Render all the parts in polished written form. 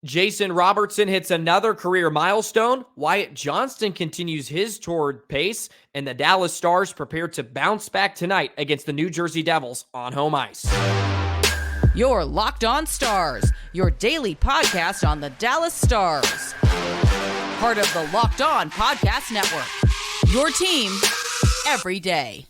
Jason Robertson hits another career milestone. Wyatt Johnston continues his torrid pace, and the Dallas Stars prepare to bounce back tonight against the New Jersey Devils on home ice. Your Locked On Stars, your daily podcast on the Dallas Stars. Part of the Locked On Podcast Network. Your team every day.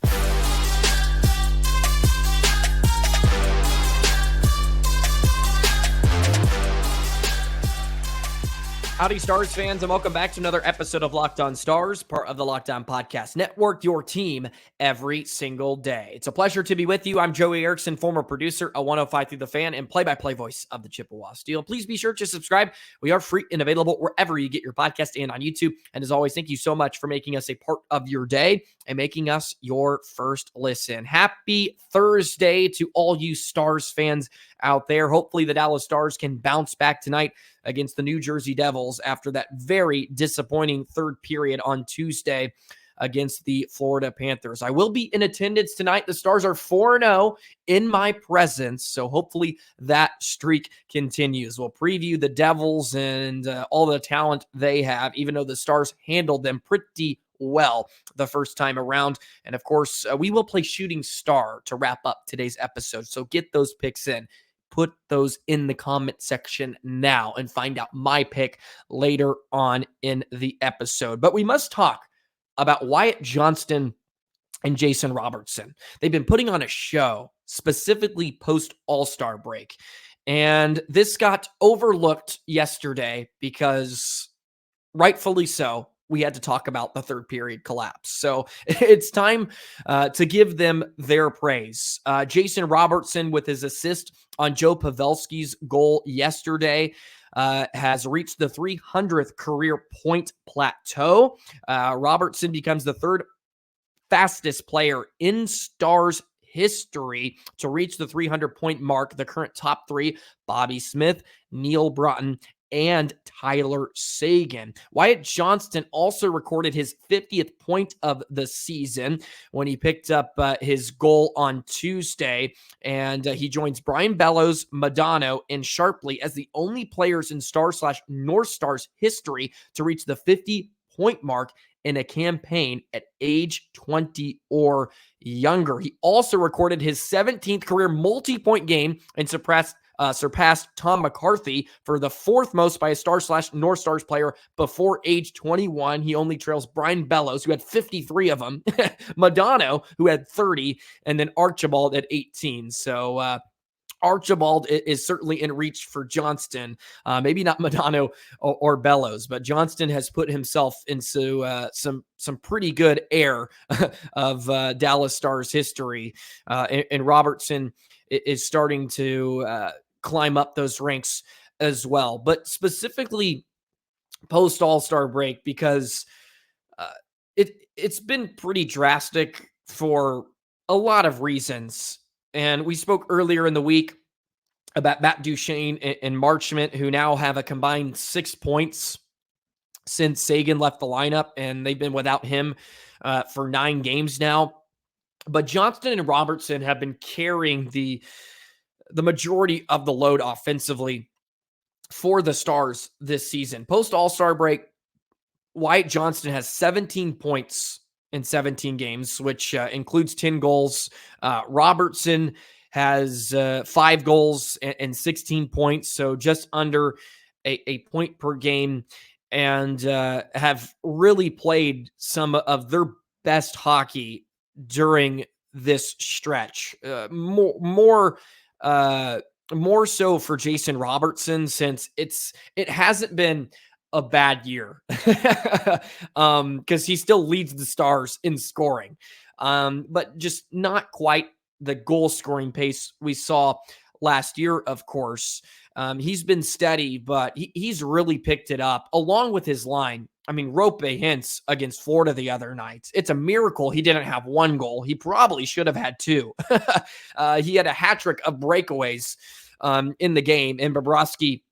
Howdy, Stars fans, and welcome back to another episode of Locked On Stars, part of the Locked On Podcast Network, your team every single day. It's a pleasure to be with you. I'm Joey Erickson, former producer of 105 Through the Fan and play-by-play voice of the Chippewa Steel. Please be sure to subscribe. We are free and available wherever you get your podcast and on YouTube. And as always, thank you so much for making us a part of your day and making us your first listen. Happy Thursday to all you Stars fans out there. Hopefully the Dallas Stars can bounce back tonight against the New Jersey Devils after that very disappointing third period on Tuesday against the Florida Panthers. I will be in attendance tonight. The Stars are 4-0 in my presence, so hopefully that streak continues. We'll preview the Devils and all the talent they have, even though the Stars handled them pretty well the first time around. And of course, we will play Shooting Star to wrap up today's episode, so get those picks in. Put those in the comment section now and find out my pick later on in the episode. But we must talk about Wyatt Johnston and Jason Robertson. They've been putting on a show specifically post All-Star break. And this got overlooked yesterday because, rightfully so, we had to talk about the third period collapse. So it's time to give them their praise. Jason Robertson, with his assist on Joe Pavelski's goal yesterday, has reached the 300th career point plateau. Robertson becomes the third fastest player in Stars history to reach the 300-point mark. The current top three, Bobby Smith, Neil Broughton, and Tyler Seguin. Wyatt Johnston also recorded his 50th point of the season when he picked up his goal on Tuesday, and he joins Brian Bellows, Modano, and Sharpley as the only players in Stars/North Stars history to reach the 50-point mark in a campaign at age 20 or younger. He also recorded his 17th career multi-point game and surpassed Tom McCarthy for the fourth most by a Stars/North Stars player before age 21. He only trails Brian Bellows, who had 53 of them, Modano, who had 30, and then Archibald at 18. So Archibald is certainly in reach for Johnston. Maybe not Modano or Bellows, but Johnston has put himself into some pretty good air of Dallas Stars history. And Robertson is starting to climb up those ranks as well. But specifically post All-Star break, because it's been pretty drastic for a lot of reasons. And we spoke earlier in the week about Matt Duchene and Marchment, who now have a combined 6 points since Seguin left the lineup, and they've been without him for 9 games now. But Johnston and Robertson have been carrying the majority of the load offensively for the Stars this season. Post All-Star break, Wyatt Johnston has 17 points in 17 games, which includes 10 goals. Robertson has 5 goals and 16 points, so just under a point per game, and have really played some of their best hockey during this stretch. More so for Jason Robertson, since it hasn't been a bad year, because he still leads the Stars in scoring, but just not quite the goal scoring pace we saw last year. Of course, he's been steady, but he's really picked it up along with his line. I mean, Rope Hintz against Florida the other night. It's a miracle he didn't have 1 goal. He probably should have had 2. He had a hat trick of breakaways in the game, and Bobrovsky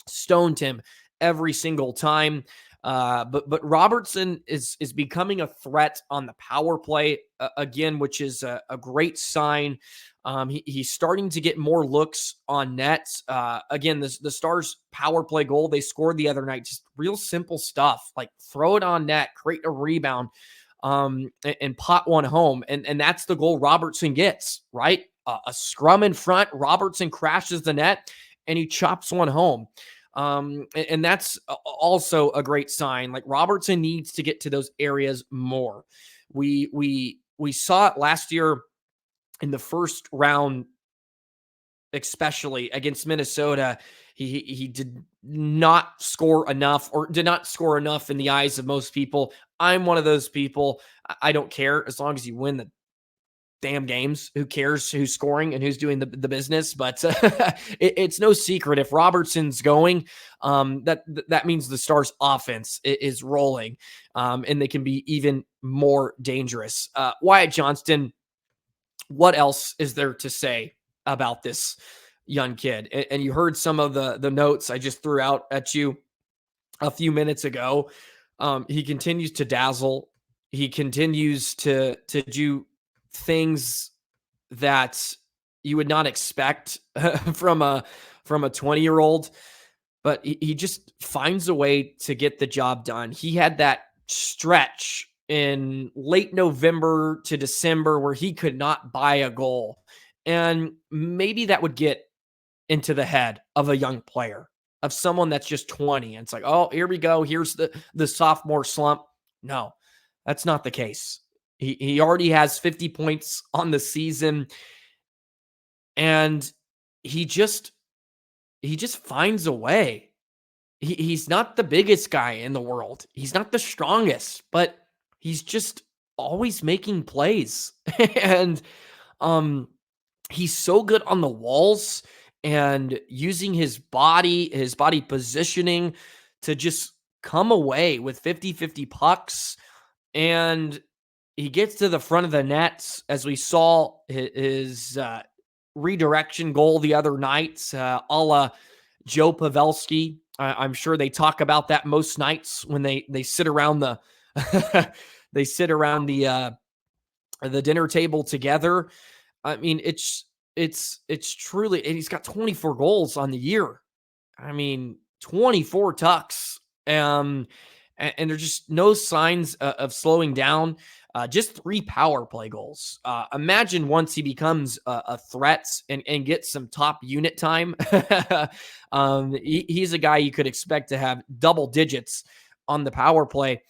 stoned him every single time. But Robertson is becoming a threat on the power play again, which is a great sign. He's starting to get more looks on net. Again, the Stars power play goal they scored the other night, just real simple stuff, like throw it on net, create a rebound, and pot one home. And that's the goal Robertson gets, right? A scrum in front, Robertson crashes the net, and he chops one home. And that's also a great sign. Like, Robertson needs to get to those areas more. We saw it last year in the first round, especially against Minnesota. He did not score enough, or did not score enough in the eyes of most people. I'm one of those people. I don't care as long as you win the damn games. Who cares who's scoring and who's doing the business? But it's no secret, if Robertson's going, that means the Stars offense is rolling, and they can be even more dangerous. Wyatt Johnston, what else is there to say about this young kid? And you heard some of the notes I just threw out at you a few minutes ago. He continues to dazzle. He continues to do things that you would not expect from a 20-year-old, but he just finds a way to get the job done. He had that stretch in late November to December where he could not buy a goal. And maybe that would get into the head of a young player, of someone that's just 20. And it's like, oh, here we go. Here's the sophomore slump. No, that's not the case. He already has 50 points on the season, and he just finds a way. He's not the biggest guy in the world. He's not the strongest, but he's just always making plays. And he's so good on the walls and using his body positioning to just come away with 50-50 pucks. And he gets to the front of the net, as we saw his redirection goal the other night, a la Joe Pavelski. I'm sure they talk about that most nights when they sit around the they sit around the dinner table together. I mean, it's truly, and he's got 24 goals on the year. I mean, 24 tucks. And there's just no signs of slowing down. Just 3 power play goals. Imagine once he becomes a threat and gets some top unit time. He's a guy you could expect to have double digits on the power play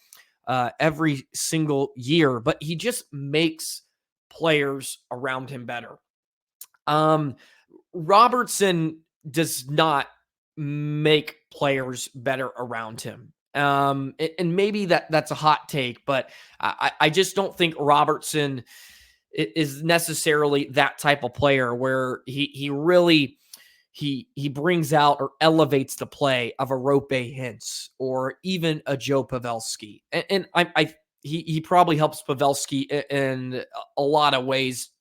every single year, but he just makes players around him better. Robertson does not make players better around him. And maybe that's a hot take, but I just don't think Robertson is necessarily that type of player where he really brings out or elevates the play of a Rope Hintz or even a Joe Pavelski. And he probably helps Pavelski in a lot of ways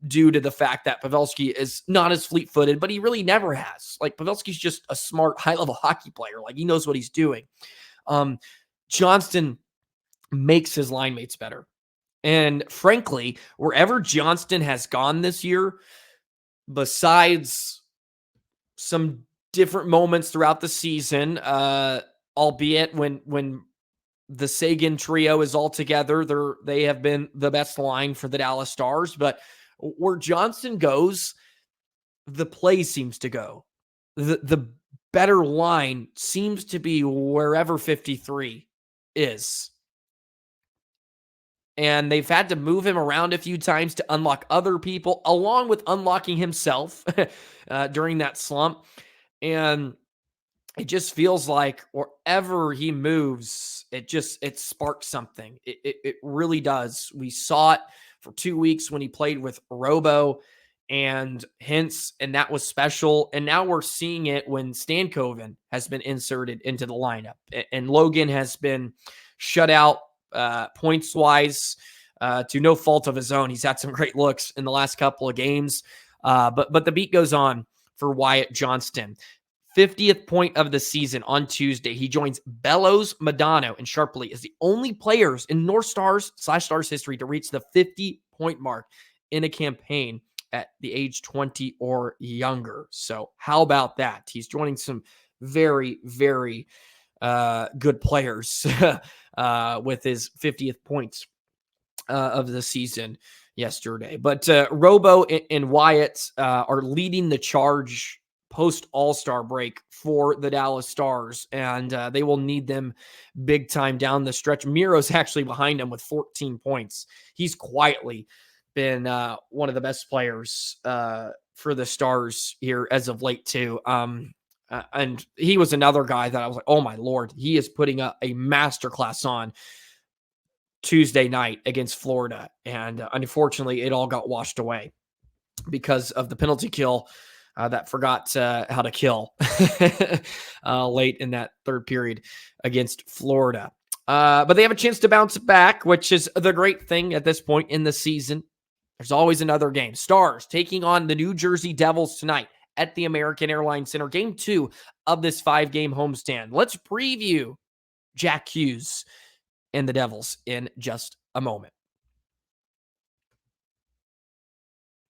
due to the fact that Pavelski is not as fleet-footed, but he really never has. Like, Pavelski's just a smart, high-level hockey player. Like, he knows what he's doing. Johnston makes his line mates better. And frankly, wherever Johnston has gone this year, besides some different moments throughout the season, albeit when the Seguin trio is all together, they have been the best line for the Dallas Stars. But where Johnston goes, the play seems to go. The better line seems to be wherever 53 is. And they've had to move him around a few times to unlock other people, along with unlocking himself during that slump. And it just feels like wherever he moves, it sparks something. It really does. We saw it for 2 weeks when he played with Robo and Hintz, and that was special. And now we're seeing it when Stankoven has been inserted into the lineup, and Logan has been shut out points-wise to no fault of his own. He's had some great looks in the last couple of games, but the beat goes on for Wyatt Johnston. 50th point of the season on Tuesday. He joins Bellows, Modano, and Sharpley as the only players in North Stars /Stars history to reach the 50-point mark in a campaign. at the age 20 or younger. So how about that? He's joining some very, very good players with his 50th points of the season yesterday. But Robo and Wyatt are leading the charge post All-Star break for the Dallas Stars, and they will need them big time down the stretch. Miro's actually behind him with 14 points. He's quietly been one of the best players for the Stars here as of late too. And he was another guy that I was like, oh my Lord, he is putting a masterclass on Tuesday night against Florida. And unfortunately, it all got washed away because of the penalty kill that forgot how to kill late in that third period against Florida. But they have a chance to bounce back, which is the great thing at this point in the season. There's always another game. Stars taking on the New Jersey Devils tonight at the American Airlines Center. Game 2 of this 5-game homestand. Let's preview Jack Hughes and the Devils in just a moment.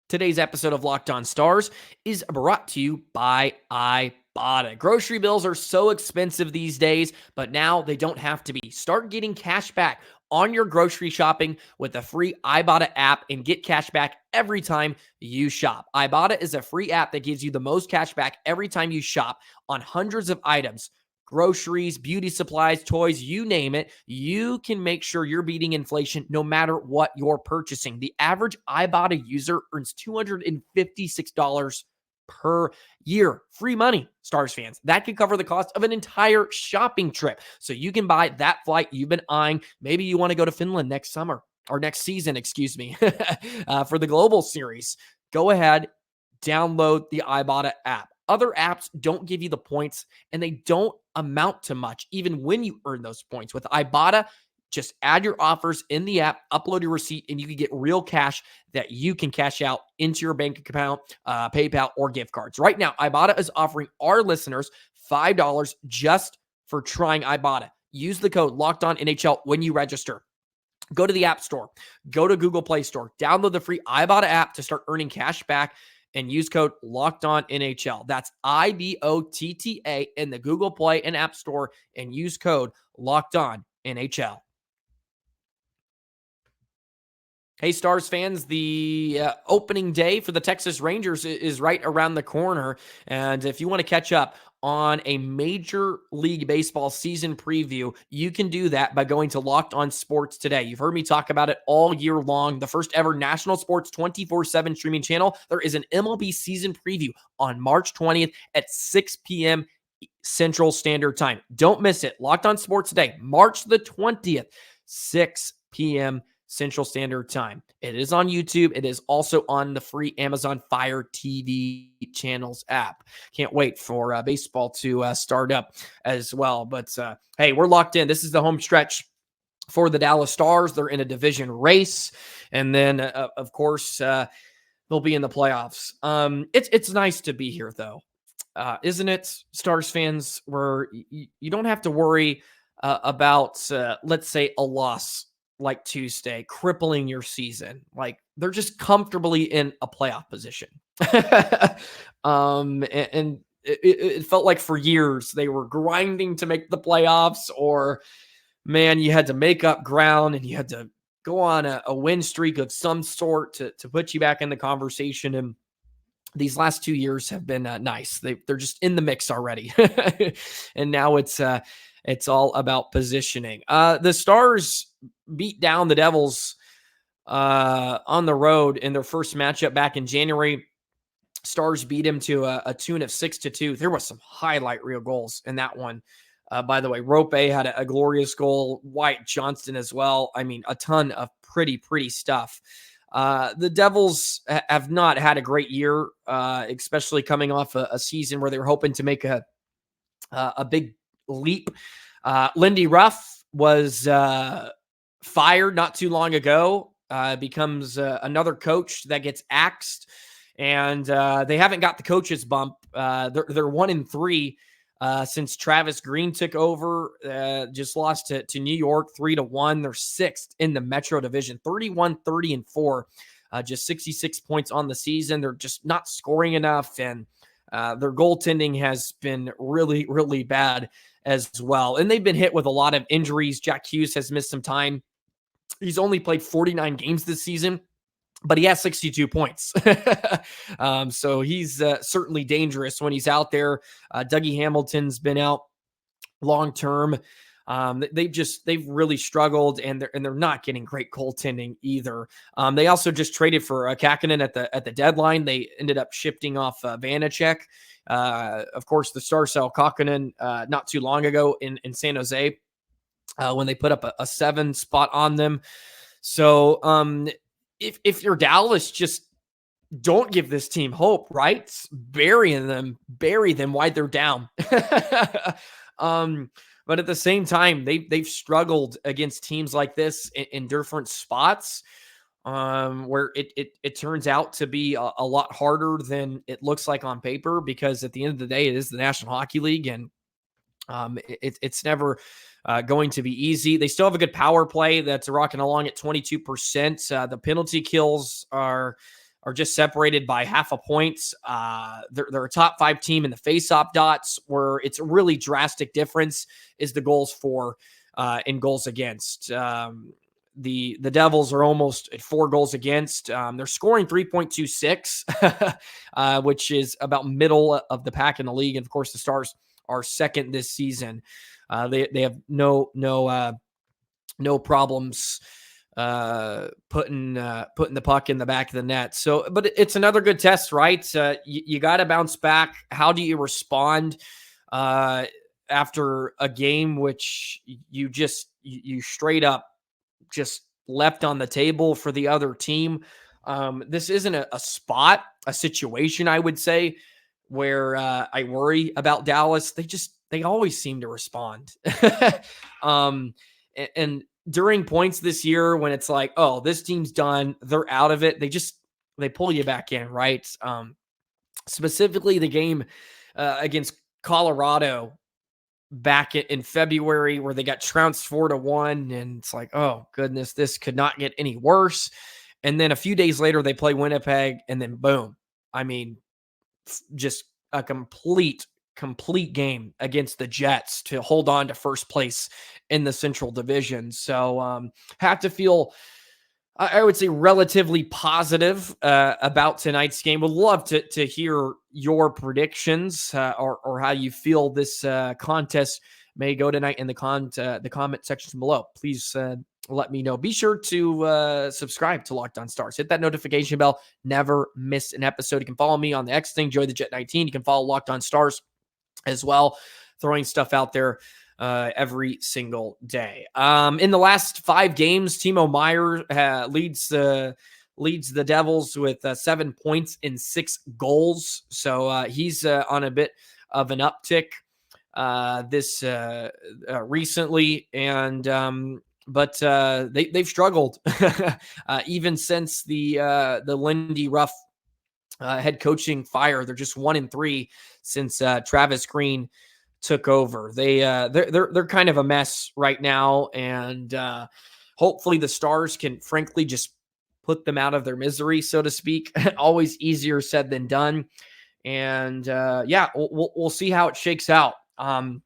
Today's episode of Locked On Stars is brought to you by Ibotta. Grocery bills are so expensive these days, but now they don't have to be. Start getting cash back on your grocery shopping with the free Ibotta app and get cash back every time you shop. Ibotta is a free app that gives you the most cash back every time you shop on hundreds of items. Groceries, beauty supplies, toys, you name it, you can make sure you're beating inflation no matter what you're purchasing. The average Ibotta user earns $256 per year. Free money, Stars fans. That could cover the cost of an entire shopping trip. So you can buy that flight you've been eyeing. Maybe you want to go to Finland next summer or next season, excuse me, for the Global Series. Go ahead, download the Ibotta app. Other apps don't give you the points and they don't amount to much, even when you earn those points. With Ibotta, just add your offers in the app, upload your receipt, and you can get real cash that you can cash out into your bank account, PayPal, or gift cards. Right now, Ibotta is offering our listeners $5 just for trying Ibotta. Use the code LOCKEDONNHL when you register. Go to the App Store, go to Google Play Store, download the free Ibotta app to start earning cash back, and use code LOCKEDONNHL. That's IBOTTA in the Google Play and App Store, and use code LOCKEDONNHL. Hey, Stars fans, the opening day for the Texas Rangers is right around the corner. And if you want to catch up on a Major League Baseball season preview, you can do that by going to Locked On Sports today. You've heard me talk about it all year long. The first ever national sports 24/7 streaming channel. There is an MLB season preview on March 20th at 6 p.m. Central Standard Time. Don't miss it. Locked On Sports today, March the 20th, 6 p.m. Central Standard Time. It is on YouTube. It is also on the free Amazon Fire TV channels app. Can't wait for baseball to start up as well. But hey, we're locked in. This is the home stretch for the Dallas Stars. They're in a division race. And then, of course, they'll be in the playoffs. It's nice to be here, though. Isn't it, Stars fans, where you don't have to worry about, let's say, a loss like Tuesday, crippling your season. Like, they're just comfortably in a playoff position. And it felt like for years they were grinding to make the playoffs, or man, you had to make up ground and you had to go on a win streak of some sort to put you back in the conversation. And these last 2 years have been nice. They're just in the mix already. And now it's all about positioning. The Stars beat down the Devils on the road in their first matchup back in January. Stars beat him to a tune of 6-2. There was some highlight reel goals in that one. By the way, Rope had a glorious goal. Wyatt Johnston as well. I mean, a ton of pretty stuff. The Devils have not had a great year, especially coming off a season where they were hoping to make a big leap. Lindy Ruff was fired not too long ago, becomes another coach that gets axed, and they haven't got the coaches bump. They're 1-3 since Travis Green took over. Just lost to New York 3-1. They're sixth in the Metro Division, 31-30-4 just 66 points on the season. They're just not scoring enough, and their goaltending has been really, really bad as well. And they've been hit with a lot of injuries. Jack Hughes has missed some time. He's only played 49 games this season, but he has 62 points. So he's certainly dangerous when he's out there. Dougie Hamilton's been out long-term. They've really struggled, and they're not getting great goaltending either. They also just traded for Kakkonen at the deadline. They ended up shifting off Vanacek. Of course, the Stars sell Kakkonen not too long ago in San Jose when they put up a 7 spot on them. So if you're Dallas, just don't give this team hope, right? Bury them while they're down. But at the same time, they've struggled against teams like this in different spots, where it turns out to be a lot harder than it looks like on paper, because at the end of the day, it is the National Hockey League, and it's never going to be easy. They still have a good power play that's rocking along at 22%. The penalty kills are just separated by half a point. They're a top 5 team in the face-off dots, where it's a really drastic difference is the goals for in goals against. The Devils are almost at 4 goals against. They're scoring 3.26, which is about middle of the pack in the league. And of course, the Stars are second this season. They have no problems putting the puck in the back of the net. So, but it's another good test, right? You got to bounce back. How do you respond after a game which you straight up just left on the table for the other team? This isn't a situation, I would say, where I worry about Dallas. They always seem to respond. And during points this year when it's like, oh, this team's done, they're out of it, they pull you back in, right? Specifically the game against Colorado back in February, where they got trounced 4-1, and it's like, oh goodness, this could not get any worse. And then a few days later they play Winnipeg, and then boom. I mean, just a complete game against the Jets to hold on to first place in the Central Division. So have to feel, I would say, relatively positive about tonight's game. Would love to hear your predictions or how you feel this contest may go tonight in the comment section below. Please let me know. Be sure to subscribe to Locked On Stars. Hit that notification bell. Never miss an episode. You can follow me on the X thing, Joey the Jet 19. You can follow Locked On Stars as well, throwing stuff out there every single day. In the last 5 games, Timo Meier leads the Devils with 7 points and 6 goals. So he's on a bit of an uptick this recently, and but they've struggled even since the Lindy Ruff head coaching fire. They're just 1-3 since Travis Green took over. They're kind of a mess right now, and hopefully the Stars can frankly just put them out of their misery, so to speak. Always easier said than done. And we'll see how it shakes out. I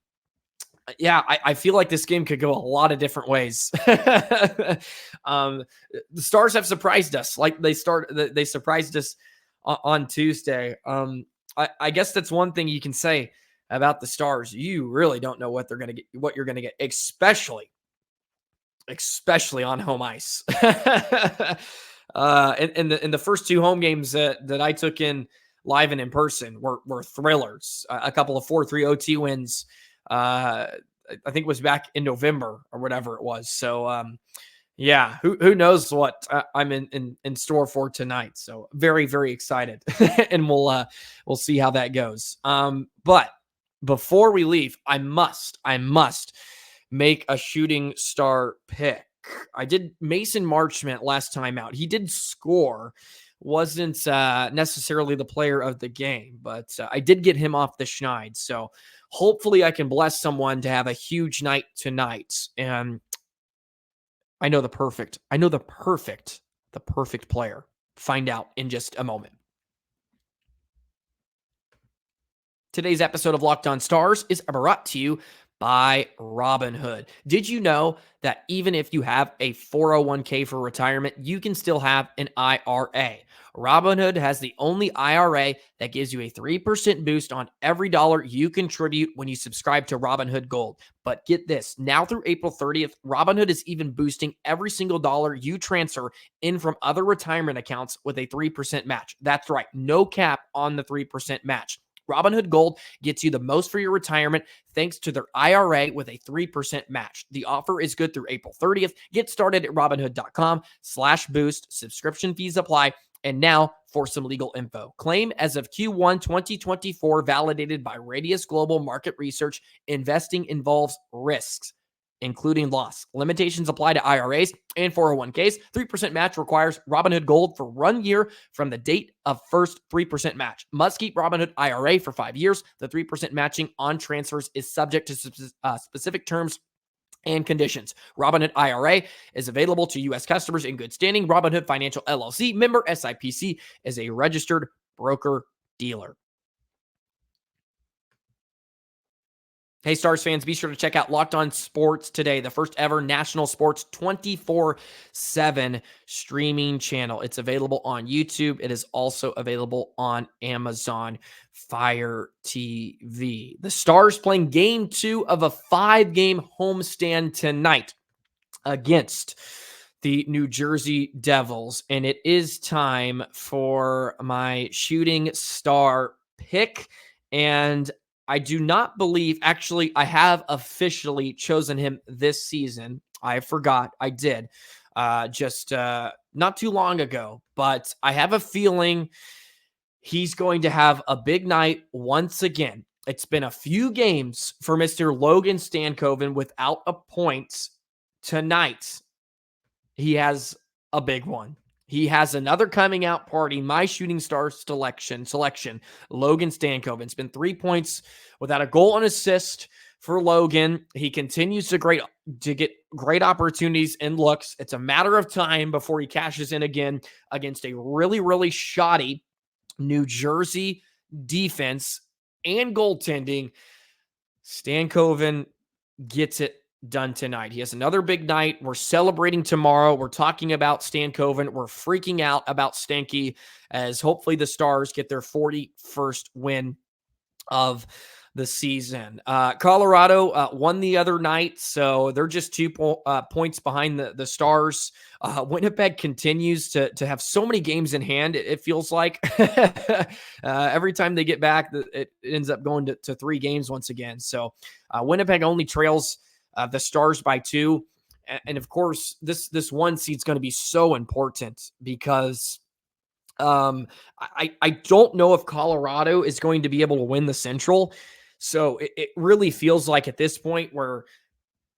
feel like this game could go a lot of different ways. The Stars have surprised us. Like they surprised us on Tuesday. I guess that's one thing you can say about the Stars. You really don't know what you're going to get, especially on home ice. In the first 2 home games that I took in live and in person were thrillers. A couple of 4-3 OT wins. I think it was back in November or whatever it was. So who knows what I'm in store for tonight. So very, very excited, and we'll see how that goes. But before we leave, I must make a shooting star pick. I did Mason Marchment last time out. He did score. Wasn't necessarily the player of the game, but I did get him off the schneid. So hopefully I can bless someone to have a huge night tonight. And I know the perfect player. Find out in just a moment. Today's episode of Locked On Stars is brought to you by Robinhood. Did you know that even if you have a 401k for retirement, you can still have an IRA? Robinhood has the only IRA that gives you a 3% boost on every dollar you contribute when you subscribe to Robinhood Gold. But get this, now through April 30th, Robinhood is even boosting every single dollar you transfer in from other retirement accounts with a 3% match. That's right, no cap on the 3% match. Robinhood Gold gets you the most for your retirement thanks to their IRA with a 3% match. The offer is good through April 30th. Get started at Robinhood.com/boost. Subscription fees apply. And now for some legal info. Claim as of Q1 2024, validated by Radius Global Market Research. Investing involves risks, including loss. Limitations apply to IRAs and 401ks. 3% match requires Robinhood Gold for 1 year from the date of first 3% match. Must keep Robinhood IRA for 5 years. The 3% matching on transfers is subject to specific terms and conditions. Robinhood IRA is available to U.S. customers in good standing. Robinhood Financial LLC, member SIPC, is a registered broker-dealer. Hey, Stars fans, be sure to check out Locked On Sports today, the first ever national sports 24/7 streaming channel. It's available on YouTube. It is also available on Amazon Fire TV. The Stars playing game 2 of a 5-game homestand tonight against the New Jersey Devils. And it is time for my shooting star pick. And I do not believe, actually, I have officially chosen him this season. I forgot I did just not too long ago, but I have a feeling he's going to have a big night once again. It's been a few games for Mr. Logan Stankoven without a point. Tonight, he has a big one. He has another coming out party. My shooting star selection, Logan Stankoven. It's been 3 points without a goal and assist for Logan. He continues to get great opportunities and looks. It's a matter of time before he cashes in again against a really, really shoddy New Jersey defense and goaltending. Stankoven gets it done tonight. He has another big night. We're celebrating tomorrow. We're talking about Stankoven. We're freaking out about Stanky as hopefully the Stars get their 41st win of the season. Colorado won the other night, so they're just 2 points behind the Stars. Winnipeg continues to have so many games in hand, it feels like. Every time they get back, it ends up going to 3 games once again. So Winnipeg only trails the Stars by 2. And of course, this 1 seed is going to be so important because I don't know if Colorado is going to be able to win the Central. So it really feels like at this point where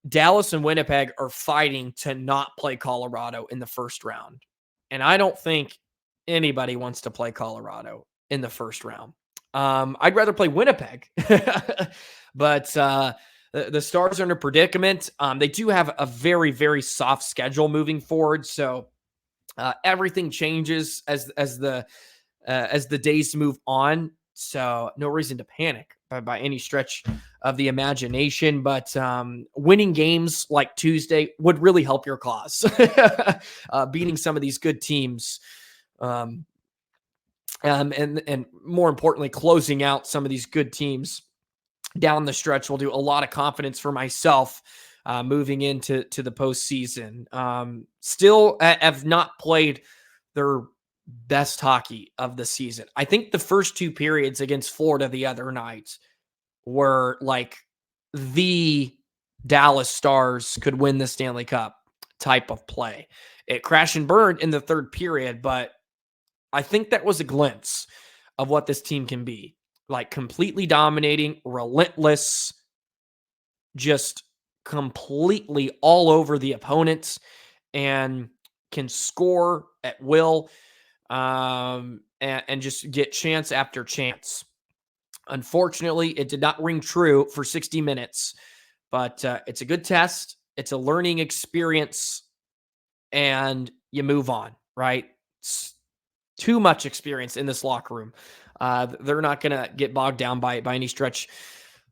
Dallas and Winnipeg are fighting to not play Colorado in the first round. And I don't think anybody wants to play Colorado in the first round. I'd rather play Winnipeg. But the Stars are in a predicament. They do have a very, very soft schedule moving forward. So everything changes as the days move on. So no reason to panic by any stretch of the imagination, but winning games like Tuesday would really help your cause. Beating some of these good teams, and more importantly, closing out some of these good teams down the stretch will do a lot of confidence for myself moving into the postseason. Still have not played their best hockey of the season. I think the first 2 periods against Florida the other night were like the Dallas Stars could win the Stanley Cup type of play. It crashed and burned in the 3rd period, but I think that was a glimpse of what this team can be. Like completely dominating, relentless, just completely all over the opponents, and can score at will, and just get chance after chance. Unfortunately, it did not ring true for 60 minutes, but it's a good test. It's a learning experience, and you move on, right? too much experience in this locker room. They're not going to get bogged down by any stretch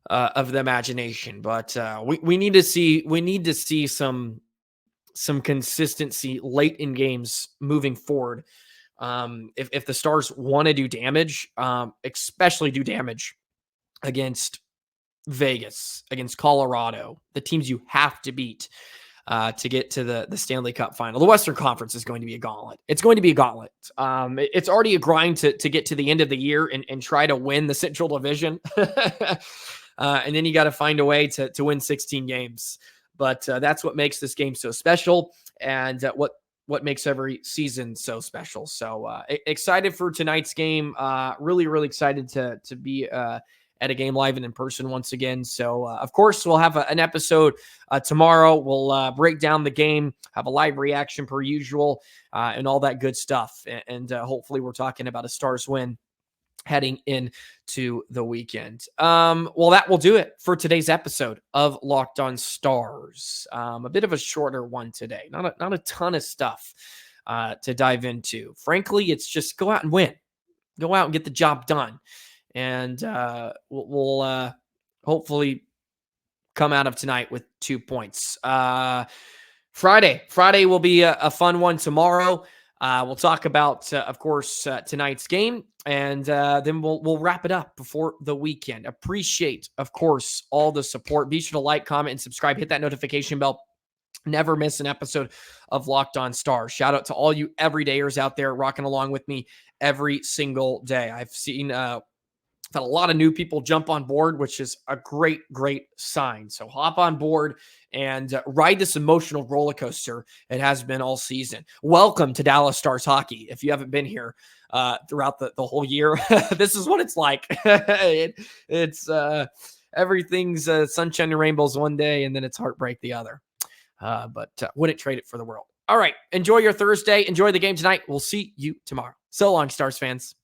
of the imagination, but we need to see some consistency late in games moving forward. If the Stars want to do damage, especially do damage against Vegas, against Colorado, the teams you have to beat to get to the Stanley Cup final. The Western Conference is going to be a gauntlet. It's going to be a gauntlet. It's already a grind to get to the end of the year and try to win the Central Division. And then you got to find a way to win 16 games. But that's what makes this game so special, and what makes every season so special. So excited for tonight's game. Really, really excited to be at a game live and in person once again. So, of course, we'll have an episode tomorrow. We'll break down the game, have a live reaction per usual, and all that good stuff. And hopefully we're talking about a Stars win heading into the weekend. Well, that will do it for today's episode of Locked On Stars. A bit of a shorter one today. Not a ton of stuff to dive into. Frankly, it's just go out and win. Go out and get the job done. And we'll hopefully come out of tonight with 2 points. Friday will be a fun one tomorrow. We'll talk about, of course, tonight's game, and then we'll wrap it up before the weekend. Appreciate, of course, all the support. Be sure to like, comment, and subscribe. Hit that notification bell. Never miss an episode of Locked On Stars. Shout out to all you everydayers out there rocking along with me every single day. I've seen had a lot of new people jump on board, which is a great, great sign. So hop on board and ride this emotional roller coaster it has been all season. Welcome to Dallas Stars hockey. If you haven't been here throughout the whole year, this is what it's like. It's everything's sunshine and rainbows one day, and then it's heartbreak the other. But wouldn't trade it for the world. All right. Enjoy your Thursday. Enjoy the game tonight. We'll see you tomorrow. So long, Stars fans.